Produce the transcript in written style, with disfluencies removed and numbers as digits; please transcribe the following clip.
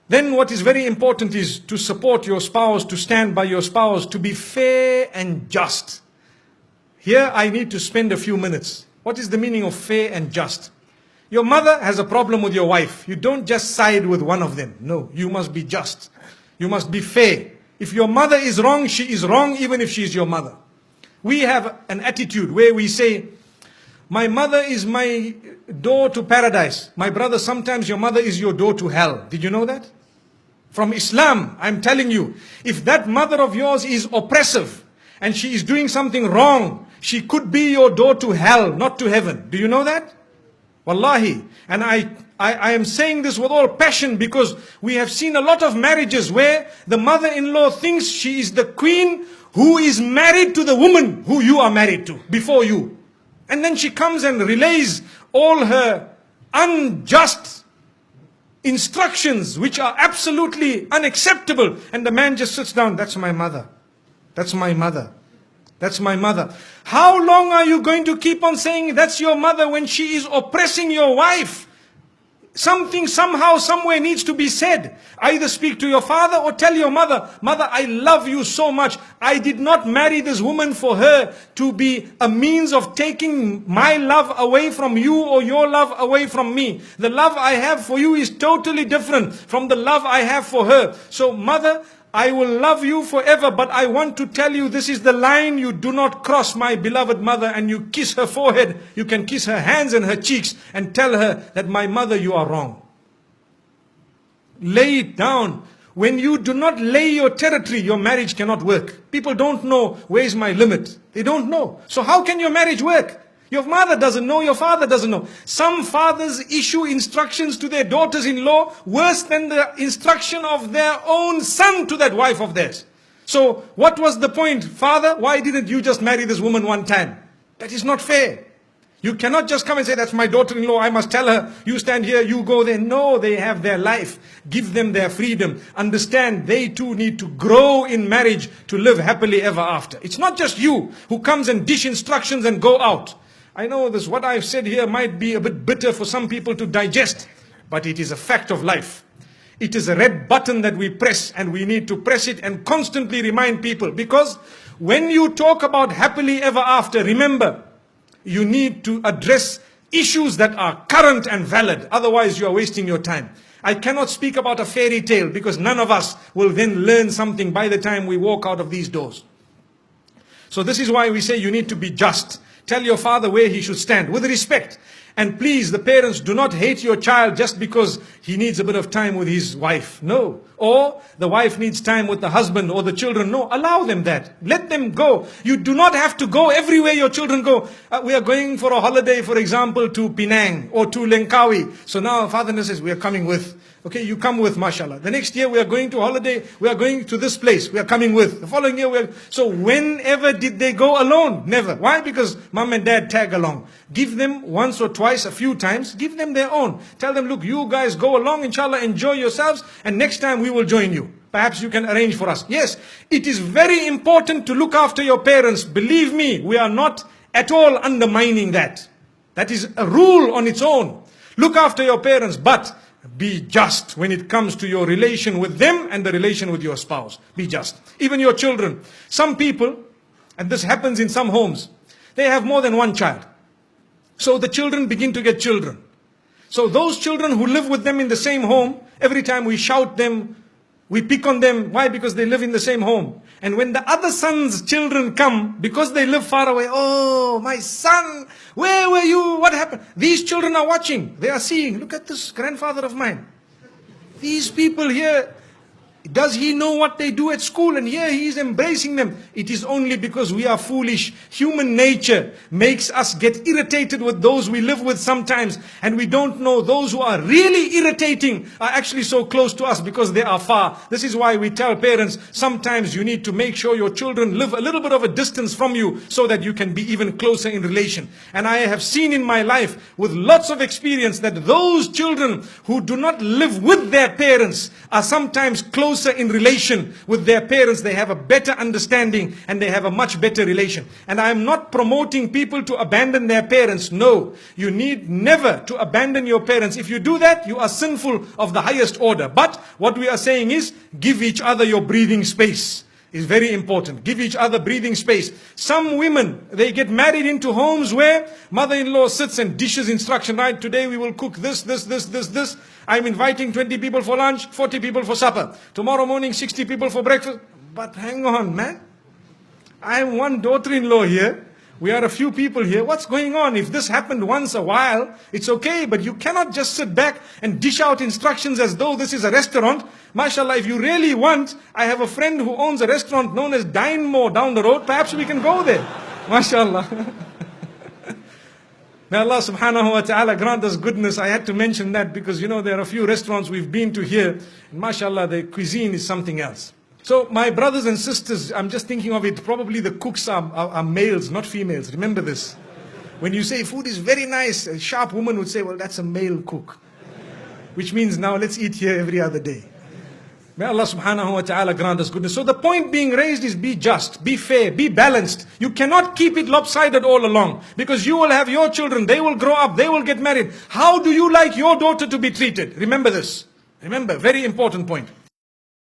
Then what is very important is to support your spouse, to stand by your spouse, to be fair and just. Here I need to spend a few minutes. What is the meaning of fair and just? Your mother has a problem with your wife. You don't just side with one of them. No, you must be just. You must be fair. If your mother is wrong, she is wrong even if she is your mother. We have an attitude where we say, my mother is my door to paradise. My brother, sometimes your mother is your door to hell. Did you know that? From Islam, I'm telling you, if that mother of yours is oppressive and she is doing something wrong, she could be your door to hell, not to heaven. Do you know that? Wallahi. And I am saying this with all passion because we have seen a lot of marriages where the mother-in-law thinks she is the queen who is married to the woman who you are married to before you. And then she comes and relays all her unjust instructions which are absolutely unacceptable. And the man just sits down, that's my mother. That's my mother. That's my mother. How long are you going to keep on saying that's your mother when she is oppressing your wife? Something somehow, somewhere needs to be said. Either speak to your father or tell your mother, mother, I love you so much. I did not marry this woman for her to be a means of taking my love away from you or your love away from me. The love I have for you is totally different from the love I have for her. So mother, I will love you forever, but I want to tell you this is the line you do not cross, my beloved mother. And you kiss her forehead, you can kiss her hands and her cheeks and tell her that my mother, you are wrong. Lay it down. When you do not lay your territory, your marriage cannot work. People don't know where is my limit. They don't know. So how can your marriage work? Your mother doesn't know, your father doesn't know. Some fathers issue instructions to their daughters-in-law worse than the instruction of their own son to that wife of theirs. So what was the point? Father, why didn't you just marry this woman one time? That is not fair. You cannot just come and say, that's my daughter-in-law, I must tell her, you stand here, you go there. No, they have their life. Give them their freedom. Understand, they too need to grow in marriage to live happily ever after. It's not just you who comes and dish instructions and go out. I know this, what I've said here might be a bit bitter for some people to digest, but it is a fact of life. It is a red button that we press, and we need to press it and constantly remind people. Because when you talk about happily ever after, remember, you need to address issues that are current and valid. Otherwise, you are wasting your time. I cannot speak about a fairy tale because none of us will then learn something by the time we walk out of these doors. So this is why we say you need to be just. Tell your father where he should stand with respect. And please, the parents, do not hate your child just because he needs a bit of time with his wife. No. Or the wife needs time with the husband or the children. No, allow them that. Let them go. You do not have to go everywhere your children go. We are going for a holiday, for example, to Penang or to Langkawi. So now father says, we are coming with. Okay, you come with, mashallah. The next year we are going to holiday, we are going to this place, we are coming with. The following year we are... So whenever did they go alone? Never. Why? Because mom and dad tag along. Give them once or twice, a few times, give them their own. Tell them, look, you guys go along, inshallah, enjoy yourselves, and next time we will join you. Perhaps you can arrange for us. Yes, it is very important to look after your parents. Believe me, we are not at all undermining that. That is a rule on its own. Look after your parents, but be just when it comes to your relation with them and the relation with your spouse. Be just. Even your children. Some people, and this happens in some homes, they have more than one child. So the children begin to get children. So those children who live with them in the same home, every time we shout them, we pick on them. Why? Because they live in the same home. And when the other son's children come, because they live far away, oh, my son, where were you? What happened? These children are watching. They are seeing, look at this grandfather of mine. These people here, does he know what they do at school? And here he is embracing them. It is only because we are foolish. Human nature makes us get irritated with those we live with sometimes. And we don't know those who are really irritating are actually so close to us because they are far. This is why we tell parents, sometimes you need to make sure your children live a little bit of a distance from you so that you can be even closer in relation. And I have seen in my life with lots of experience that those children who do not live with their parents are sometimes closer in relation with their parents. They have a better understanding and they have a much better relation. And I am not promoting people to abandon their parents. No, you need never to abandon your parents. If you do that, you are sinful of the highest order. But what we are saying is, give each other your breathing space. Is very important. Give each other breathing space. Some women, they get married into homes where mother-in-law sits and dishes instruction, right? Today we will cook this. I'm inviting 20 people for lunch, 40 people for supper. Tomorrow morning, 60 people for breakfast. But hang on, man. I am one daughter-in-law here. We are a few people here. What's going on? If this happened once a while, it's okay. But you cannot just sit back and dish out instructions as though this is a restaurant. MashaAllah, if you really want, I have a friend who owns a restaurant known as Dine More down the road. Perhaps we can go there. MashaAllah. May Allah subhanahu wa ta'ala grant us goodness. I had to mention that because, you know, there are a few restaurants we've been to here. And MashaAllah, the cuisine is something else. So my brothers and sisters, I'm just thinking of it, probably the cooks are males, not females. Remember this. When you say food is very nice, a sharp woman would say, well, that's a male cook. Which means now let's eat here every other day. May Allah subhanahu wa ta'ala grant us goodness. So the point being raised is be just, be fair, be balanced. You cannot keep it lopsided all along. Because you will have your children, they will grow up, they will get married. How do you like your daughter to be treated? Remember this. Remember, very important point.